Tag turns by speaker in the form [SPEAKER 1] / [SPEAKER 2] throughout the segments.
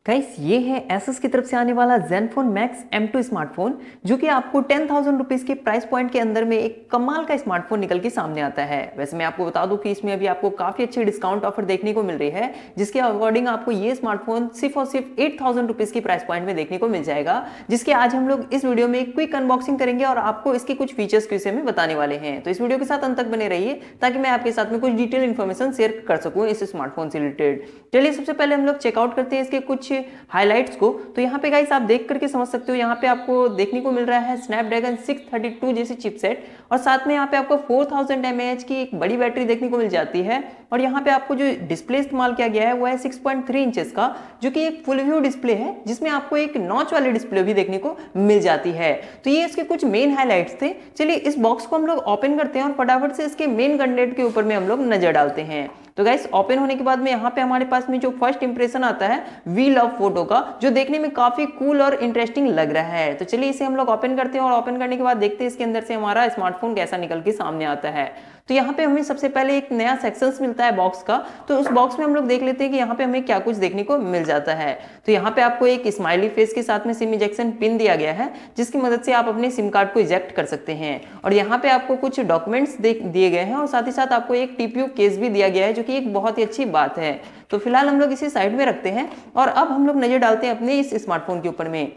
[SPEAKER 1] Guys ये है Asus की तरफ से आने वाला Zenfone Max M2 स्मार्टफोन, जो कि आपको 10,000 रुपीज़ के प्राइस पॉइंट के अंदर में एक कमाल का स्मार्टफोन निकल के सामने आता है। वैसे मैं आपको बता दूं कि इसमें अभी आपको काफ़ी अच्छी डिस्काउंट ऑफर देखने को मिल रही है, जिसके अकॉर्डिंग आपको ये स्मार्टफोन सिर्फ और सिर्फ 8,000 रुपीज़ की प्राइस पॉइंट में देखने को मिल जाएगा, जिसके आज हम लोग इस वीडियो में एक क्विक अनबॉक्सिंग करेंगे और आपको इसके कुछ फीचर्स के विषय में बताने वाले हैं। तो इस वीडियो के साथ अंत तक बने रहिए ताकि मैं आपके साथ में कुछ डिटेल इन्फॉर्मेशन शेयर कर सकूँ इस स्मार्टफोन से रिलेटेड। चलिए सबसे पहले हम लोग चेकआउट करते हैं इसके कुछ हाईलाइट्स को। तो यहाँ पे गाइस आप देख करके समझ सकते हो, यहाँ पे आपको देखने को मिल रहा है स्नैपड्रैगन 632 जैसी चिपसेट, और साथ में यहाँ पे आपको 4000 mAh की एक बड़ी बैटरी देखने को मिल जाती है। और यहाँ पे आपको जो डिस्प्ले इस्तेमाल किया गया है वो है 6.3 इंचेस का, जो कि एक फुल व्यू डिस्प्ले है, जिसमें आपको एक नॉच वाली डिस्प्ले भी देखने को मिल जाती है। तो ये इसके कुछ मेन हाईलाइट्स थे। चलिए इस बॉक्स को हम लोग ओपन करते हैं और फटाफट से इसके मेन कंटेंट के ऊपर में हम लोग नजर डालते हैं। तो गाइस ओपन होने के बाद में यहाँ पे हमारे पास में जो फर्स्ट इंप्रेशन आता है वी लव फोटो का, जो देखने में काफी कूल और इंटरेस्टिंग लग रहा है। तो चलिए इसे हम लोग ओपन करते हैं और ओपन करने के बाद देखते हैं इसके अंदर से हमारा स्मार्टफोन कैसा निकल के सामने आता है। तो यहाँ पे हमें सबसे पहले एक नया सेक्शंस मिलता है बॉक्स का। तो उस बॉक्स में हम लोग देख लेते हैं कि यहाँ पे हमें क्या कुछ देखने को मिल जाता है। तो यहाँ पे आपको एक स्माइली फेस के साथ में सिम इजेक्शन पिन दिया गया है, जिसकी मदद से आप अपने सिम कार्ड को इजेक्ट कर सकते हैं। और यहाँ पे आपको कुछ डॉक्यूमेंट्स दिए गए हैं और साथ ही साथ आपको एक टीपीयू केस भी दिया गया है, जो कि एक बहुत ही अच्छी बात है। तो फिलहाल हम लोग इसे साइड में रखते हैं और अब हम लोग नजर डालते हैं अपने इस स्मार्टफोन के ऊपर में।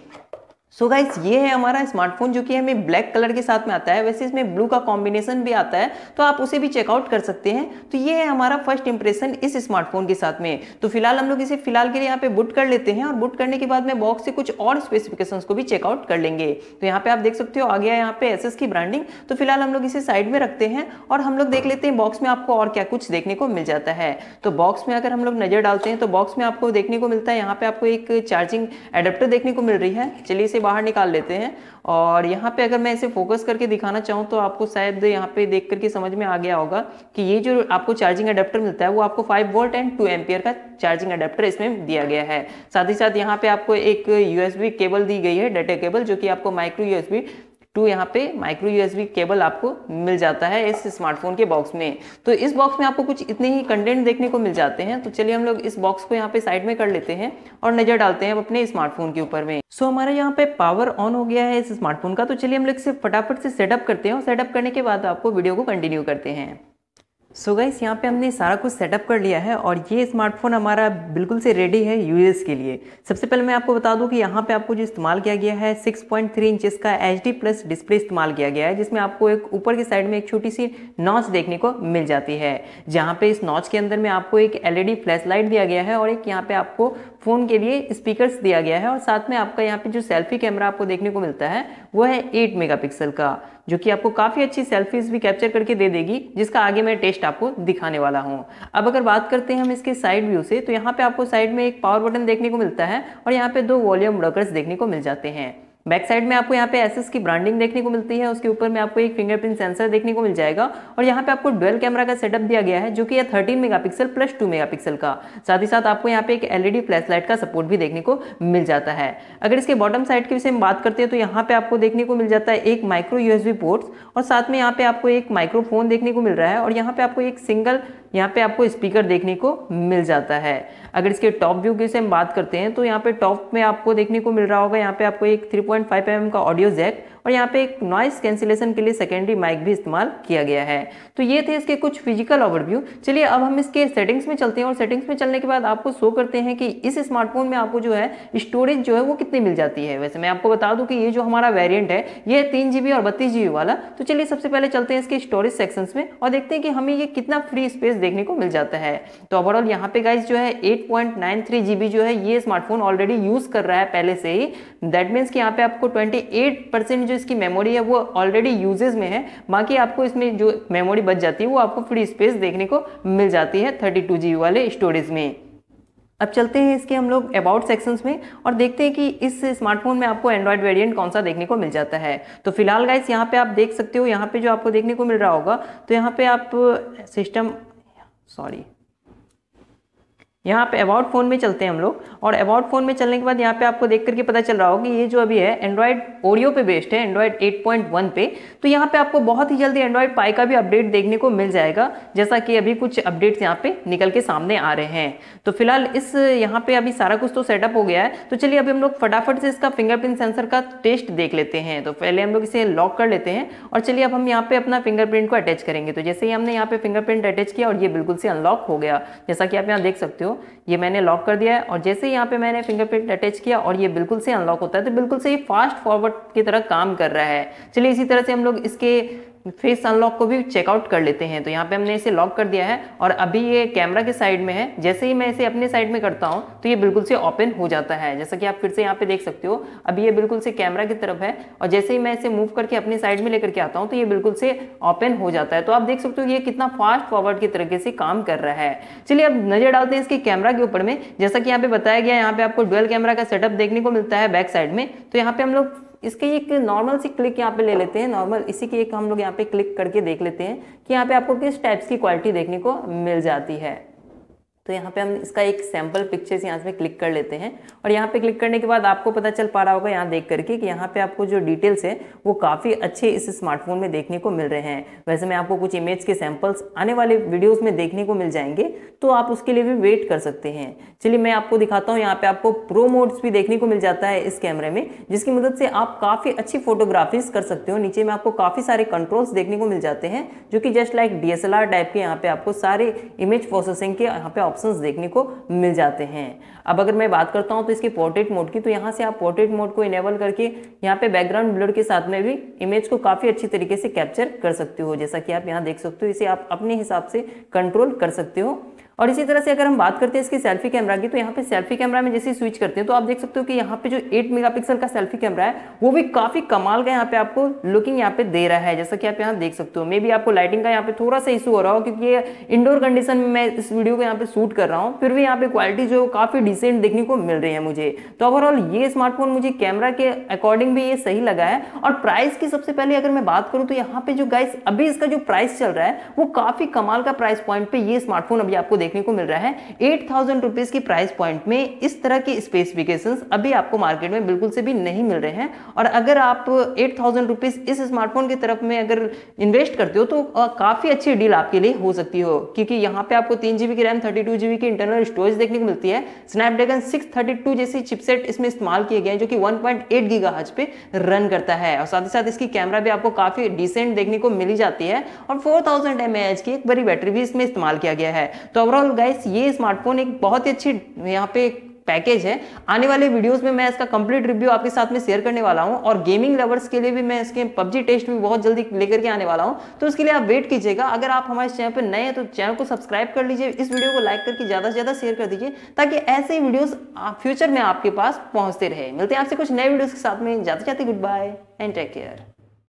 [SPEAKER 1] सो गाइस ये है हमारा स्मार्टफोन, जो कि हमें ब्लैक कलर के साथ में आता है। वैसे इसमें ब्लू का कॉम्बिनेशन भी आता है, तो आप उसे भी चेकआउट कर सकते हैं। तो ये है हमारा फर्स्ट इंप्रेशन इस स्मार्टफोन के साथ में। तो फिलहाल हम लोग इसे फिलहाल के लिए यहाँ पे बूट कर लेते हैं और बूट करने के बाद में बॉक्स से कुछ और स्पेसिफिकेशंस को भी चेकआउट कर लेंगे। तो यहाँ पे आप देख सकते हो आ गया यहाँ पे एसएस की ब्रांडिंग। तो फिलहाल हम लोग इसे साइड में रखते हैं और हम लोग देख लेते हैं बॉक्स में आपको और क्या कुछ देखने को मिल जाता है। तो बॉक्स में अगर हम लोग नजर डालते हैं तो बॉक्स में आपको देखने को मिलता है, यहाँ पे आपको एक चार्जिंग एडेप्टर देखने को मिल रही है। चलिए इसे बाहर निकाल लेते हैं और यहाँ पे अगर मैं इसे फोकस करके दिखाना चाहूँ तो आपको शायद यहाँ पे देख करके समझ में आ गया होगा कि ये जो आपको चार्जिंग अडेप्टर मिलता है वो आपको 5 वोल्ट एंड 2 एम्पियर का चार्जिंग अडेप्टर इसमें दिया गया है। साथ ही साथ यहाँ पे आपको एक यूएसबी केबल दी गई है, डाटा केबल, जो कि आपको माइक्रो यूएसबी टू यहाँ पे माइक्रो यूएसबी केबल आपको मिल जाता है इस स्मार्टफोन के बॉक्स में। तो इस बॉक्स में आपको कुछ इतने ही कंटेंट देखने को मिल जाते हैं। तो चलिए हम लोग इस बॉक्स को यहाँ पे साइड में कर लेते हैं और नजर डालते हैं अपने स्मार्टफोन के ऊपर में। सो हमारा यहाँ पे पावर ऑन हो गया है इस स्मार्टफोन का। तो चलिए हम लोग इसे फटाफट से सेटअप करते हैं और सेटअप करने के बाद आपको वीडियो को कंटिन्यू करते हैं। सो गाइस यहाँ पे हमने सारा कुछ सेटअप कर लिया है और ये स्मार्टफोन हमारा बिल्कुल से रेडी है यूएस के लिए। सबसे पहले मैं आपको बता दूं कि यहाँ पे आपको जो इस्तेमाल किया गया है 6.3 इंचेस का HD प्लस डिस्प्ले इस्तेमाल किया गया है, जिसमें आपको एक ऊपर की साइड में एक छोटी सी नॉच देखने को मिल जाती है, जहाँ पे इस नॉच के अंदर में आपको एक LED फ्लैश लाइट दिया गया है और एक यहाँ पे आपको फोन के लिए स्पीकर्स दिया गया है। और साथ में आपका यहाँ पे जो सेल्फी कैमरा आपको देखने को मिलता है वो है 8 मेगापिक्सल का, जो कि आपको काफी अच्छी सेल्फीज भी कैप्चर करके दे देगी, जिसका आगे मैं टेस्ट आपको दिखाने वाला हूं। अब अगर बात करते हैं हम इसके साइड व्यू से, तो यहाँ पे आपको साइड में एक पावर बटन देखने को मिलता है और यहाँ पे 2 वॉल्यूम रोकर्स देखने को मिल जाते हैं। बैक साइड में आपको यहाँ पे एसएस की ब्रांडिंग देखने को मिलती है, उसके ऊपर में आपको एक फिंगरप्रिंट सेंसर देखने को मिल जाएगा और यहाँ पे आपको डुअल कैमरा का सेटअप दिया गया है, जो कि 13 मेगापिक्सल प्लस 2 मेगापिक्सल का। साथ ही साथ आपको यहाँ पे एक एलईडी फ्लैश लाइट का सपोर्ट भी देखने को मिल जाता है। अगर इसके बॉटम साइड के विषय में बात करते हैं तो यहाँ पे आपको देखने को मिल जाता है एक माइक्रो यूएसबी पोर्ट्स और साथ में यहाँ पे आपको एक माइक्रोफोन देखने को मिल रहा है और यहाँ पे आपको एक सिंगल यहाँ पे आपको स्पीकर देखने को मिल जाता है। अगर इसके टॉप व्यू की से हम बात करते हैं तो यहाँ पे टॉप में आपको देखने को मिल रहा होगा, यहाँ पे आपको एक 3.5 mm का ऑडियो जैक और यहाँ पे एक नॉइस कैंसिलेशन के लिए सेकेंडरी माइक भी इस्तेमाल किया गया है। तो ये थे इसके कुछ फिजिकल ओवरव्यू। चलिए अब हम इसके सेटिंग्स में चलते हैं और सेटिंग्स में चलने के बाद आपको शो करते हैं कि इस स्मार्टफोन में आपको जो है स्टोरेज जो है वो कितनी मिल जाती है। वैसे मैं आपको बता दूं कि ये जो हमारा वेरिएंट है ये 3GB और 32GB वाला। तो चलिए सबसे पहले चलते हैं इसके स्टोरेज सेक्शंस में और देखते हैं कि हमें ये कितना फ्री स्पेस देखने को मिल जाता है। तो ओवरऑल यहाँ पे गाइस जो है 8.93GB जो है ये स्मार्टफोन ऑलरेडी यूज कर रहा है पहले से ही। दैट मीन्स कि यहाँ पे आपको 28% जो इसकी मेमोरी है वो ऑलरेडी यूजेस में है, बाकी आपको इसमें जो मेमोरी बच जाती है वो आपको फ्री स्पेस देखने को मिल जाती है 32GB वाले स्टोरेज में। अब चलते हैं इसके हम लोग अबाउट सेक्शंस में और देखते हैं कि इस स्मार्टफोन में आपको एंड्रॉइड वेरिएंट कौन सा देखने को मिल जाता है। तो फिलहाल गाइस यहाँ पे आप देख सकते हो, यहाँ पे जो आपको देखने को मिल रहा होगा, तो यहाँ पे आप यहाँ पे अबाउट फ़ोन में चलते हैं हम लोग, और अबाउट फ़ोन में चलने के बाद यहाँ पे आपको देख करके पता चल रहा होगा कि ये जो अभी है एंड्रॉइड ओरियो पे बेस्ड है, एंड्रॉइड 8.1 पे। तो यहाँ पे आपको बहुत ही जल्दी एंड्रॉइड पाई का भी अपडेट देखने को मिल जाएगा, जैसा कि अभी कुछ अपडेट्स यहाँ पे निकल के सामने आ रहे हैं। तो फिलहाल इस यहाँ पे अभी सारा कुछ तो सेटअप हो गया है। तो चलिए अभी हम लोग फटाफट से इसका फिंगरप्रिंट सेंसर का टेस्ट देख लेते हैं। तो पहले हम लोग इसे लॉक कर लेते हैं, और चलिए अब हम यहाँ पे अपना फिंगरप्रिंट को अटैच करेंगे। तो जैसे ही हमने यहाँ पे फिंगरप्रिंट अटैच किया और ये बिल्कुल से अनलॉक हो गया, जैसा कि आप यहाँ देख सकते हो, ये मैंने लॉक कर दिया है। और जैसे ही यहाँ पे मैंने फिंगरप्रिंट अटैच किया और ये बिल्कुल से अनलॉक होता है, तो बिल्कुल से ये फास्ट फॉरवर्ड की तरह काम कर रहा है। चलिए इसी तरह से हम लोग इसके फेस अनलॉक को भी चेकआउट कर लेते हैं। तो यहाँ पे हमने इसे लॉक कर दिया है, और अभी ये कैमरा के साइड में है। जैसे ही मैं इसे अपने साइड में करता हूँ तो ये बिल्कुल से ओपन हो जाता है, जैसा कि आप फिर से यहाँ पे देख सकते हो। अभी ये बिल्कुल से कैमरा की तरफ है, और जैसे ही मैं इसे मूव करके अपनी साइड में लेकर के आता हूँ तो ये बिल्कुल से ओपन हो जाता है। तो आप देख सकते हो ये कितना फास्ट फॉरवर्ड की तरीके से काम कर रहा है। चलिए अब नजर डालते हैं इसके कैमरा के ऊपर में। जैसा कि यहाँ पे बताया गया, यहाँ पे आपको डुअल कैमरा का सेटअप देखने को मिलता है बैक साइड में। तो यहाँ पे हम लोग इसके एक नॉर्मल सी क्लिक यहाँ पे ले लेते हैं, नॉर्मल इसी की एक हम लोग यहाँ पे क्लिक करके देख लेते हैं कि यहाँ पे आपको किस टाइप्स की क्वालिटी देखने को मिल जाती है। तो यहाँ पे हम इसका एक सैंपल पिक्चर्स यहाँ पे क्लिक कर लेते हैं, और यहाँ पे क्लिक करने के बाद आपको पता चल पा रहा होगा यहाँ देख करके कि यहाँ पे आपको जो डिटेल्स है वो काफ़ी अच्छे इस स्मार्टफोन में देखने को मिल रहे हैं। वैसे मैं आपको कुछ इमेज के सैंपल्स आने वाले वीडियोज़ में देखने को मिल जाएंगे, तो आप उसके लिए भी वेट कर सकते हैं। चलिए मैं आपको दिखाता हूँ। यहाँ पे आपको प्रो मोड्स भी देखने को मिल जाता है इस कैमरे में, जिसकी मदद से आप काफ़ी अच्छी फोटोग्राफीज कर सकते हो। नीचे में आपको काफ़ी सारे कंट्रोल्स देखने को मिल जाते हैं, जो कि जस्ट लाइक DSLR टाइप के यहाँ पे आपको सारे इमेज प्रोसेसिंग के यहाँ पे ऑप्शंस देखने को मिल जाते हैं। अब अगर मैं बात करता हूं तो इसके पोर्ट्रेट मोड की, तो यहां से आप पोर्ट्रेट मोड को इनेबल करके यहां पे बैकग्राउंड ब्लर के साथ में भी इमेज को काफी अच्छी तरीके से कैप्चर कर सकते हो। जैसा कि आप यहां देख सकते हो, इसे आप अपने हिसाब से कंट्रोल कर सकते हो। और इसी तरह से अगर हम बात करते हैं इसकी सेल्फी कैमरा की, तो यहाँ पे सेल्फी कैमरा में जैसे स्विच करते हैं तो आप देख सकते हो कि यहाँ पे जो 8 मेगापिक्सल का सेल्फी कैमरा है वो भी काफी कमाल का यहाँ पे आपको लुकिंग यहाँ पे दे रहा है, जैसा कि आप यहाँ देख सकते हो। मे बी आपको लाइटिंग का यहाँ पे थोड़ा सा इशू हो रहा हो, क्योंकि ये इंडोर कंडीशन में मैं इस वीडियो को यहाँ पे शूट कर रहा हूँ, फिर भी यहाँ पे क्वालिटी जो काफी डिसेंट देखने को मिल रही है मुझे। तो ओवरऑल ये स्मार्टफोन मुझे कैमरा के अकॉर्डिंग भी ये सही लगा है। और प्राइस की सबसे पहले अगर मैं बात करूँ तो यहाँ पे जो गाइस अभी इसका जो प्राइस चल रहा है वो काफी कमाल का प्राइस पॉइंट पे ये स्मार्टफोन अभी आपको देखने को मिल रहा है। 8,000 रुपीज की प्राइस पॉइंट में इस तरह की स्पेसिफिकेशंस अभी आपको मार्केट में बिल्कुल से भी नहीं मिल रहे हैं। और अगर आप 8,000 रुपीज इस स्मार्टफोन की तरफ में अगर इन्वेस्ट करते हो तो काफी अच्छी डील आपके लिए हो सकती हो, क्योंकि यहाँ पे आपको 3 GB की रैम, 32 GB की इंटरनल स्टोरेज देखने को मिलती है। स्नैपड्रैगन 632 जैसी चिपसेट इसमें इस्तेमाल किए गए हैं, जो कि 1.8 गीगाहर्ट्ज पे रन करता है। और साथ ही साथ इसकी कैमरा भी आपको काफी डिसेंट देखने को मिली जाती है, और 4000 mAh की एक बड़ी बैटरी भी इसमें इस्तेमाल किया गया है। तो ओवरऑल गाइस ये स्मार्टफोन एक बहुत ही अच्छी यहाँ पे पैकेज है। आने वाले वीडियोस में मैं इसका कंप्लीट रिव्यू आपके साथ में शेयर करने वाला हूं, और गेमिंग लवर्स के लिए भी मैं इसके पबजी टेस्ट भी बहुत जल्दी लेकर के आने वाला हूं, तो उसके लिए आप वेट कीजिएगा। अगर आप हमारे चैनल पर नए हैं तो चैनल को सब्सक्राइब कर लीजिए, इस वीडियो को लाइक करके ज़्यादा से ज़्यादा शेयर कर दीजिए, ताकि ऐसे ही वीडियोज़ फ्यूचर में आपके पास पहुँचते रहे। मिलते हैं आपसे कुछ नए वीडियोज़ के साथ में। जाते जाते goodbye and take care.